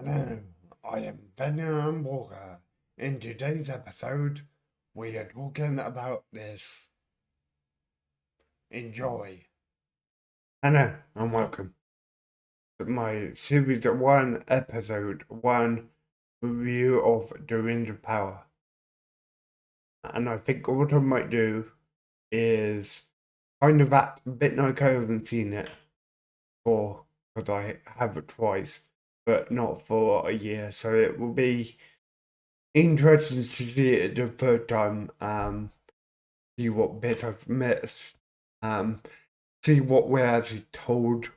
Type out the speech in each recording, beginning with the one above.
Hello, I am Venom Walker. In today's episode, we are talking about this. Enjoy. Hello, and welcome to my Series 1, Episode 1 review of The Rings of Power. And I think what I might do is kind of act a bit like I haven't seen it before, because I have it twice, but not for a year, so it will be interesting to see it the third time. See what bits I've missed. Um, see what we're actually told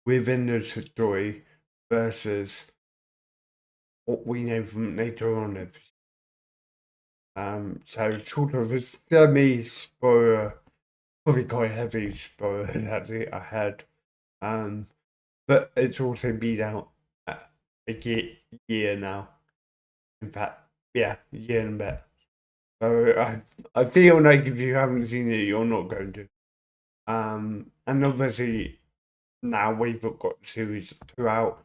within the story versus what we know from later on. So sort of a semi spoiler, probably quite heavy spoiler actually ahead. Um, but it's also been out a year now. In fact, yeah, a year and a bit. So I feel like if you haven't seen it, you're not going to. And obviously now we've got series 2 out,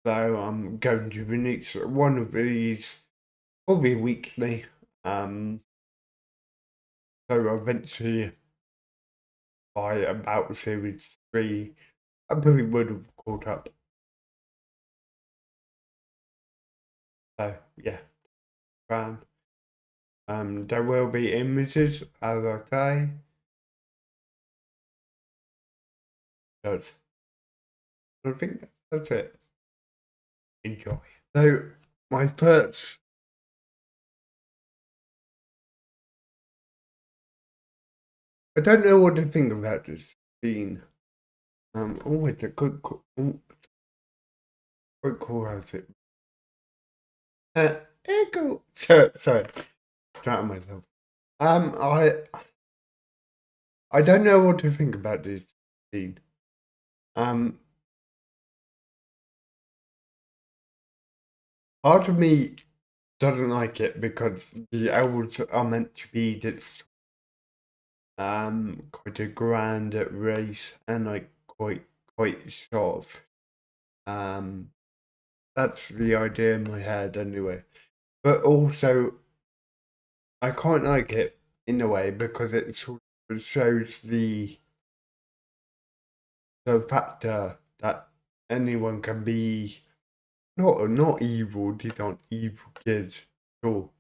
so I'm going to release one of these probably weekly. So eventually by about series 3, I probably would have caught up. So yeah, um, there will be images as I say. But I think that's it. Enjoy. So my first, I don't know what to think about this scene. Oh, it's a good, quick call out it. Echo. Sorry, starting myself. Um, I, I don't know what to think about this scene. Um, Part of me doesn't like it because the elves are meant to be this quite a grand race and like quite sort of that's the idea in my head anyway. But also I quite like it in a way because it sort of shows the factor that anyone can be not evil, these aren't evil kids at all.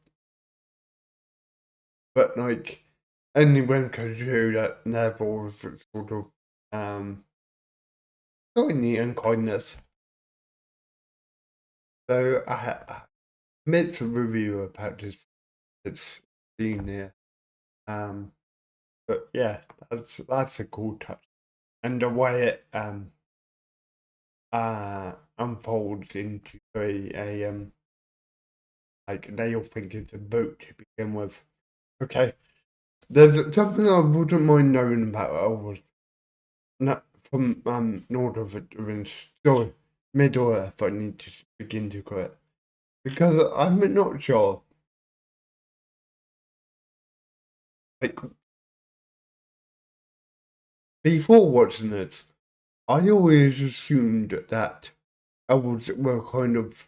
But like anyone can show that level of sort of kindness and kindness. So I made some review about this scene here. Um but yeah, that's a cool touch. And the way it unfolds into a like they all think it's a boat to begin with. Okay. There's something I wouldn't mind knowing about Elvis. Not from Lord of the Rings story. Middle Earth I need to begin to quit. Because I'm not sure. Like before watching it, I always assumed that elves were kind of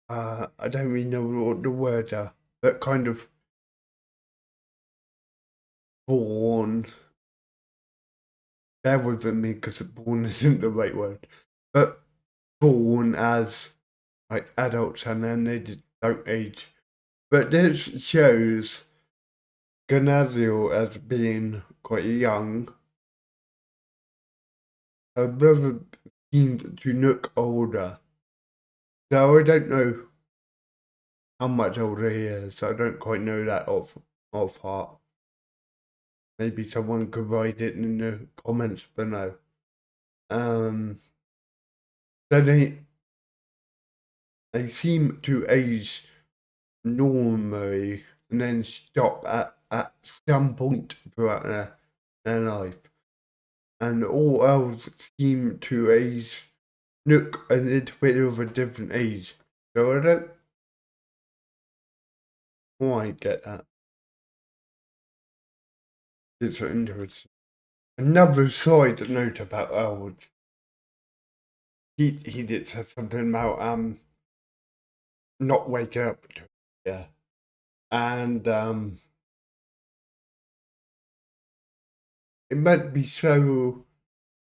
I don't really know what the words are, but kind of born. Bear with me because born isn't the right word, but born as like adults and then they just don't age. But this shows Ganazio as being quite young. Her brother seems to look older. So I don't know how much older he is. I don't quite know that off heart. Maybe someone could write it in the comments below. Um, so they seem to age normally and then stop at some point throughout their life. And all elves seem to age look a little bit of a different age. So I don't quite get that. It's interesting. Another side note about elves. he did say something about not waking up. Yeah, and it might be so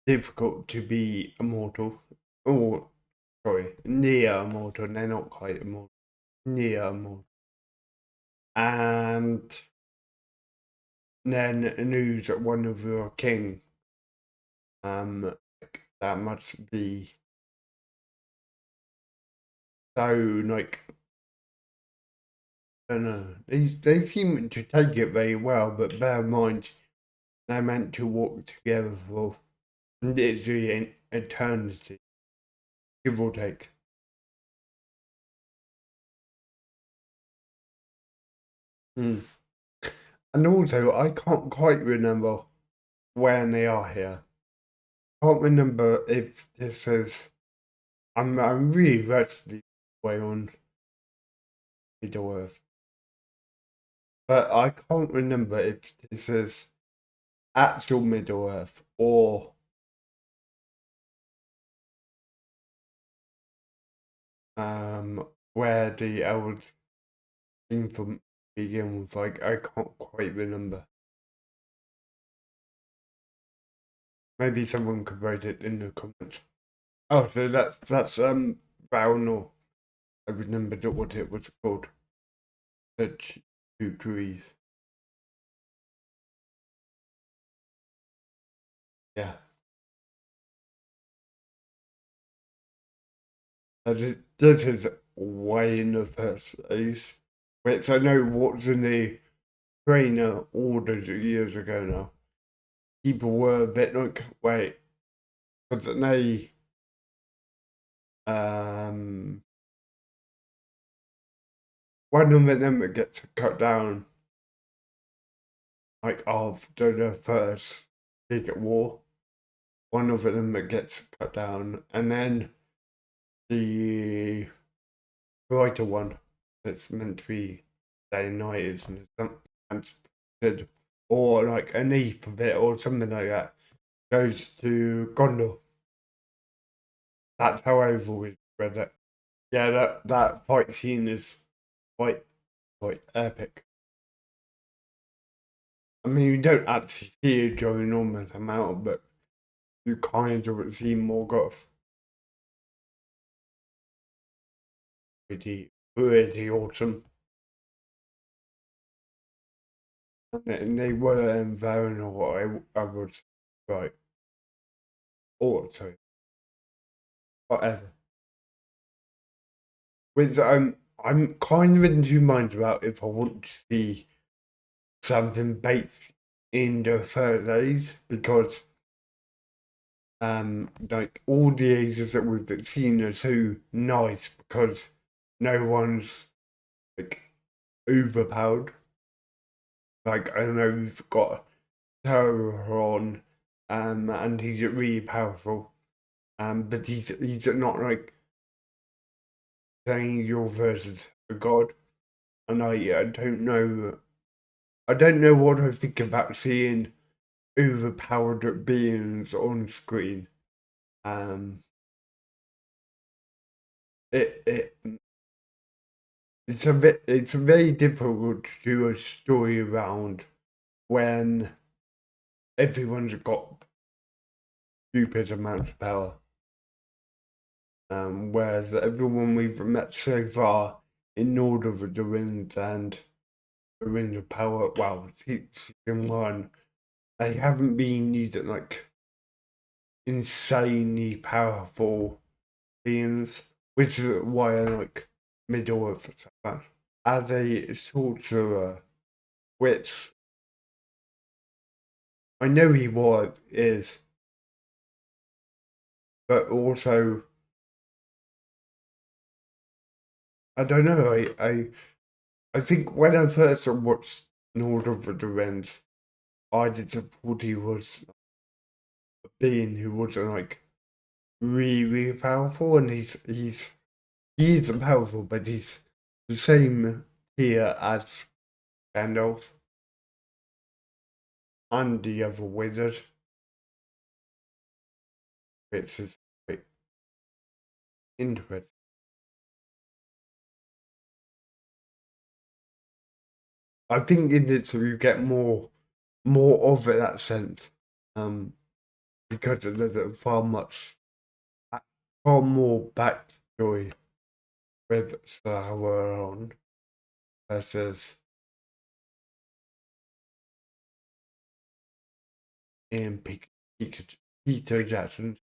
difficult to be immortal, or sorry, near immortal. They're not quite immortal, near immortal, and then news that one of your king, that must be so like I don't know. They seem to take it very well, but bear in mind they're meant to walk together for literally an eternity, give or take. Mm. And also, I can't quite remember when they are here. Can't remember if this is. I'm really rusty way on Middle Earth, but I can't remember if this is actual Middle Earth or where the elves came from begin with. Like I can't quite remember. Maybe someone could write it in the comments. Oh, so that's Valnor. I remembered what it was called. The two trees. Yeah. This is way in the first place, which I know what's in the trainer ordered years ago now. People were a bit like, wait, because they one of them that gets cut down like after the first big war. One of them that gets cut down, and then the brighter one that's meant to be day and night is something, or like an eighth of it or something like that goes to Gondor. That's how I've always read it. Yeah, that fight scene is quite quite epic. I mean, you don't actually see a ginormous amount, but you kind of see Morgoth. Pretty awesome. And they were in Varanor, I was right. Or sorry, whatever. Which I'm kind of in two minds about if I want to see something based in the third days because like all the ages that we've seen are so nice because no one's like overpowered. Like I don't know, we've got Sauron, and he's really powerful. But he's not like saying your versus a god. And I don't know what I think about seeing overpowered beings on screen. Um, it it's very difficult to do a story around when everyone's got stupid amounts of power. Whereas everyone we've met so far in Lord of the Rings and the Rings of Power, well, season one, they haven't been these like insanely powerful beings, which is why I like Middle Earth so much. As a sorcerer, which I know he was is, but also I don't know. I think when I first watched Lord of the Rings, I just thought he was a being who wasn't like really powerful, and he is powerful, but he's the same here as Gandalf and the other wizard, which is great. interesting. I think in it, so you get more of it, that sense, because there's far more backstory with Sauron versus in Peter Jackson.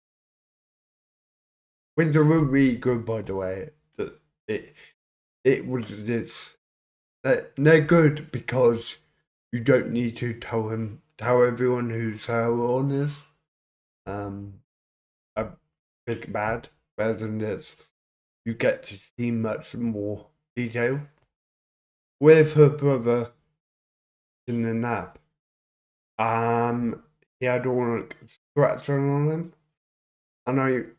When the movie good, by the way, that it was this. They're good because you don't need to tell everyone who Sauron is. A big bad, rather than this, you get to see much more detail. With her brother in the nap, he had all like scratches on him, and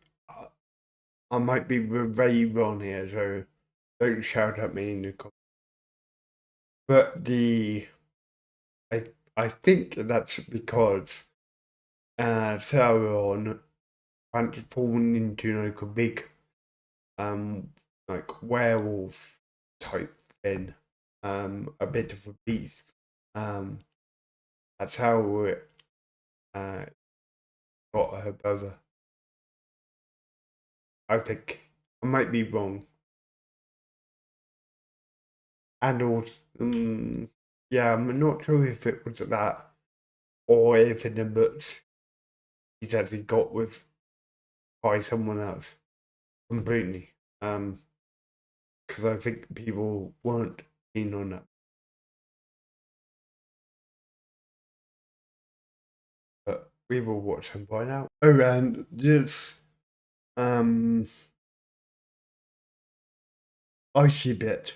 I might be very wrong here, so don't shout at me in the comments. But I think that's because Sauron transformed into like a big like werewolf type thing, a bit of a beast. That's how it got her brother. I think I might be wrong. And also, yeah, I'm not sure if it was that or if in the books he's actually got with by someone else completely. Because I think people weren't keen on that. But we will watch and find out. Oh, and this icy bit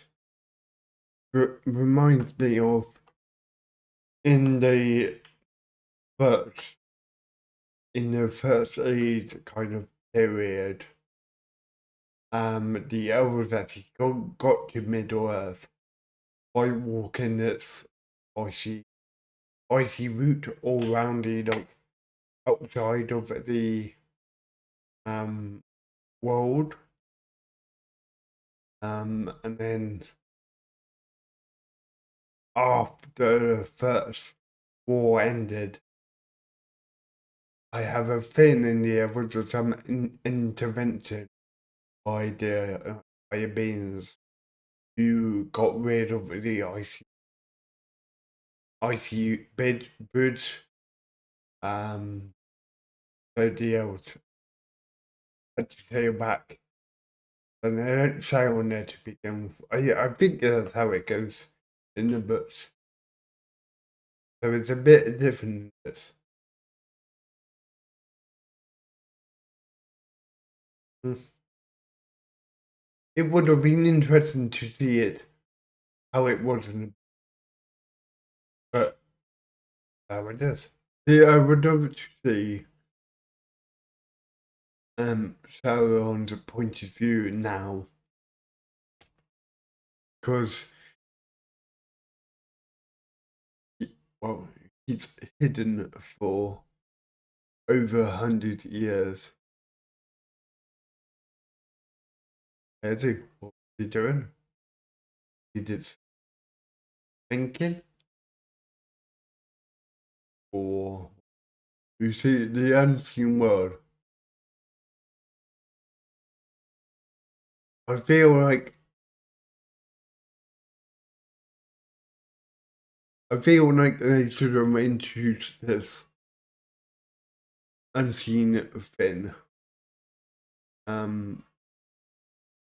reminds me of in the book, in the first aid kind of period, the elves actually got to Middle Earth by walking this icy route all around the like outside of the world. And then after the first war ended, I have a feeling in there was some intervention by the beings who got rid of the icy bridge. So the elves had to sail back, and they don't sail on there to begin with. I think that's how it goes in the books. So it's a bit different. This. It would have been interesting to see it how it was but how it is. Yeah, I would love to see Sauron's point of view now, because well, he's hidden for over 100 years. I think what he doing? He did thinking, or you see the unseen world. I feel like they should have introduced this unseen thing um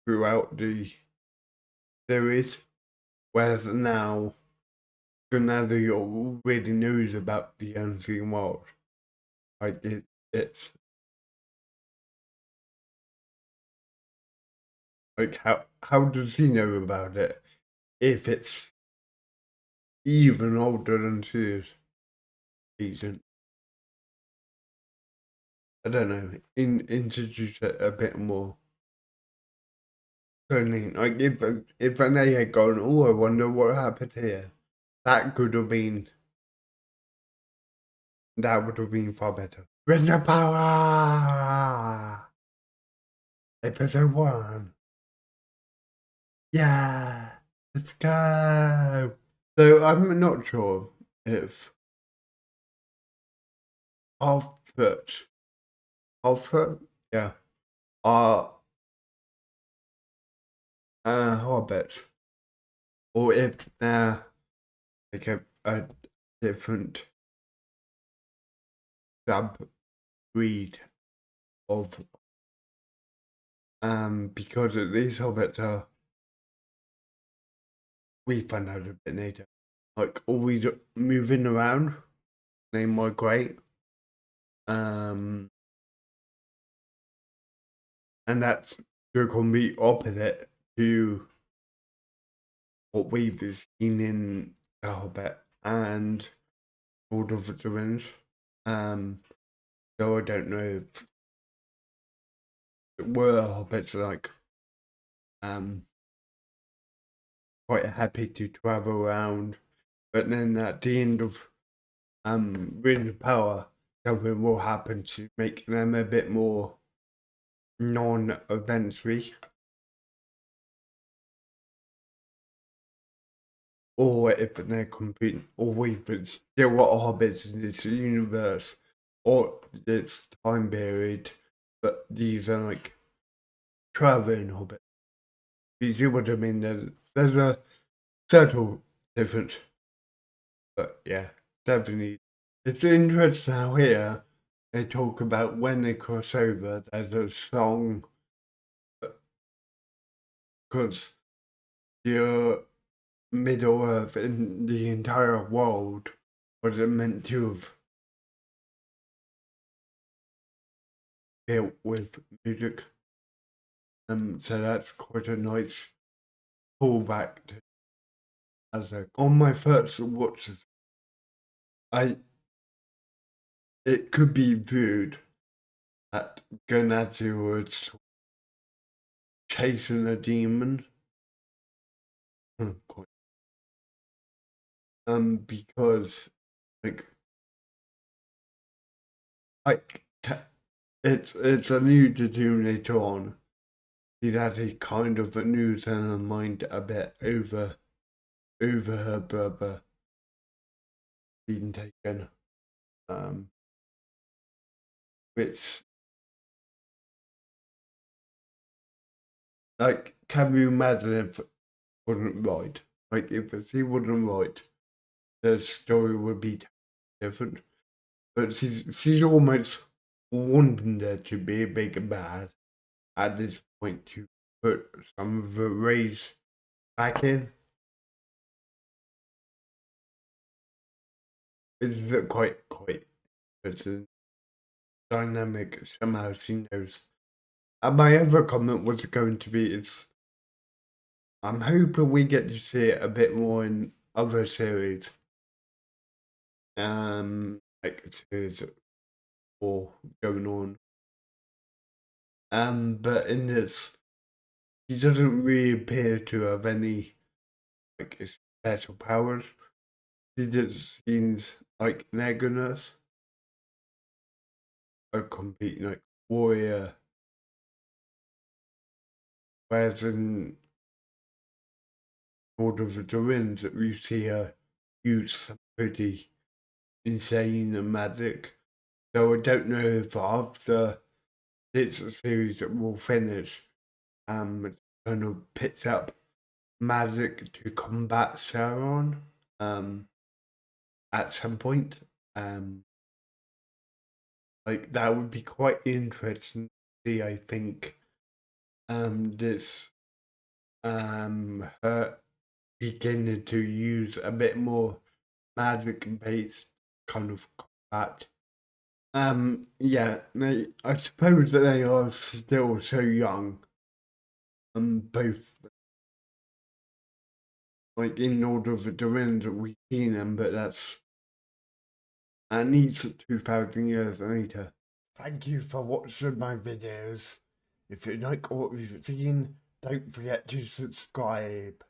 throughout the series, whereas now Granada already knows about the unseen world. Like it's like how does he know about it if it's even older than Sirius season? I don't know. Introduce it a bit more. Certainly, like if an A had gone, oh, I wonder what happened here. That could have been. That would have been far better. Render power. Episode 1. Yeah, let's go. So I'm not sure if Alfred, yeah, are hobbits, or if they're like a different sub breed of because these hobbits are, we find out a bit later, like always moving around. They migrate, and that's the complete opposite to what we've seen in The Hobbit and Lord of the Rings. So I don't know if were hobbits like quite happy to travel around, but then at the end of Ring of Power, something will happen to make them a bit more non-adventure, or if they're complete, or we've still got hobbits in this universe or this time period, but these are like traveling hobbits. You see what I mean? There's a subtle difference, but yeah, definitely. It's interesting how here they talk about when they cross over. There's a song because the Middle Earth in the entire world wasn't meant to have built with music. So that's quite a nice callback to as on my first watch. It could be viewed that Gonadzu was chasing a demon. Because like it's alluded to later on. He's actually kind of losing her mind a bit over her brother being taken. Which like can you imagine if it wasn't right? Like if she wasn't right, the story would be different. But she's almost wanting there to be a big bad at this point to put some of the rays back in. It's quite it's a dynamic somehow she knows. And my other comment was going to be I'm hoping we get to see it a bit more in other series. Like series 4 going on. But in this he doesn't really appear to have any like special powers. He just seems like Legolas, a complete like warrior. Whereas in Lord of the Rings, we see her use some pretty insane magic. So I don't know if after this series that we'll finish, it kind of picks up magic to combat Sauron, at some point. Like that would be quite interesting to see, I think. This her beginning to use a bit more magic based kind of combat. Yeah, I suppose that they are still so young. Both like in Lord of the Rings we've seen them, but that's at least 2,000 years later. Thank you for watching my videos. If you like what we've seen, don't forget to subscribe.